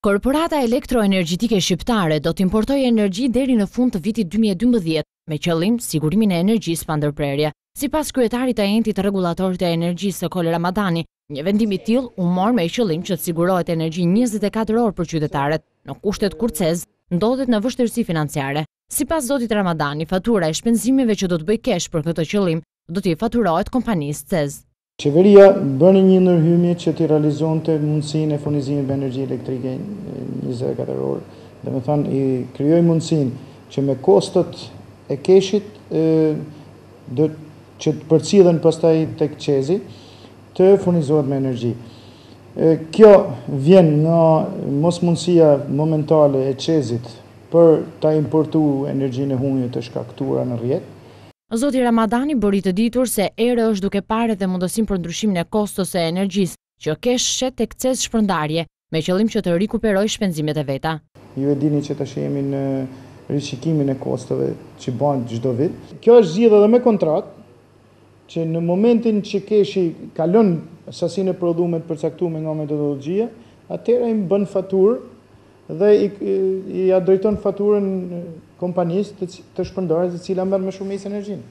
Korporata elektroenergjitike shqiptare do të importojë energji deri në fund të vitit 2012 me qëllim sigurimin e energjisë pa ndërprerje. Sipas kryetarit të entit rregullatorit të energjisë Kole Ramadani, një vendim i tillë u mor me qëllim që të sigurohet energji 24 orë për qytetarët në kushtet kur CEZ ndodhet në vështirësi financiare. Sipas zotit Ramadani, fatura e shpenzimeve që do të bëjë kesh për këtë qëllim do t'i faturohet kompanisë CEZ. Qeveria bëni një ndërhyrje që t'i realizonte mundësinë e furnizimit me energji elektrike 24 orë. Domethënë i krijoi mundësinë që me kostot e keshit që të përcillen pastaj tek CEZ-i të furnizohet me energji. Kjo vjen nga mosmundësia momentale e CEZ-it për ta importuar energjinë e humit të shkaktuara në rrjet. Zoti Ramadani bëri të ditur se ere është duke parë dhe mundësinë për ndryshimin e kostos së energjisë, që kesh shet tek CEZ shpërndarje, me qëllim që të rikuperojë shpenzimet e veta. Ju e dini që tash jemi në rishikimin e kostove që bëhen çdo vit. Kjo është zgjidhur edhe me kontratë, që në momentin që keshi kalon sasinë e prodhuar të përcaktuar nga metodologjia, atëherë i bën faturë dhe i drejton faturën kompanisë të shpërndarjes e cila merr më shumë energjinë.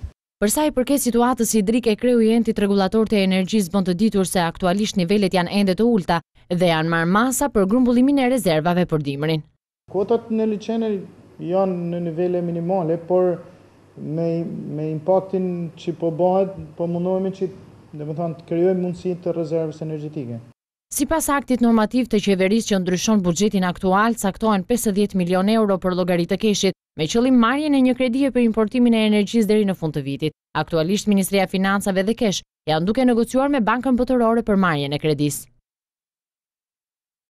Për sa i përket situatës hidrike, kreu i entit rregullator të energjisë bën të ditur se aktualisht nivelet janë ende të ulta dhe janë marrë masa për grumbullimin e rezervave për dimrin. Kotat në liçene janë në nivele minimale, por me impaktin që po bëhet, po mundohemi që domethënë të krijojmë mundësi të rezervës energjetike. Sipas aktit normativ të qeverisë që ndryshon buxhetin aktual, caktohen 50 milion euro për llogari të keshit, me qëllim marrjen e një kredie për importimin e energjisë deri në fund të vitit. Aktualisht Ministria e Financave dhe Kesh janë duke negociuar me Bankën Botërore për marrjen e kredisë.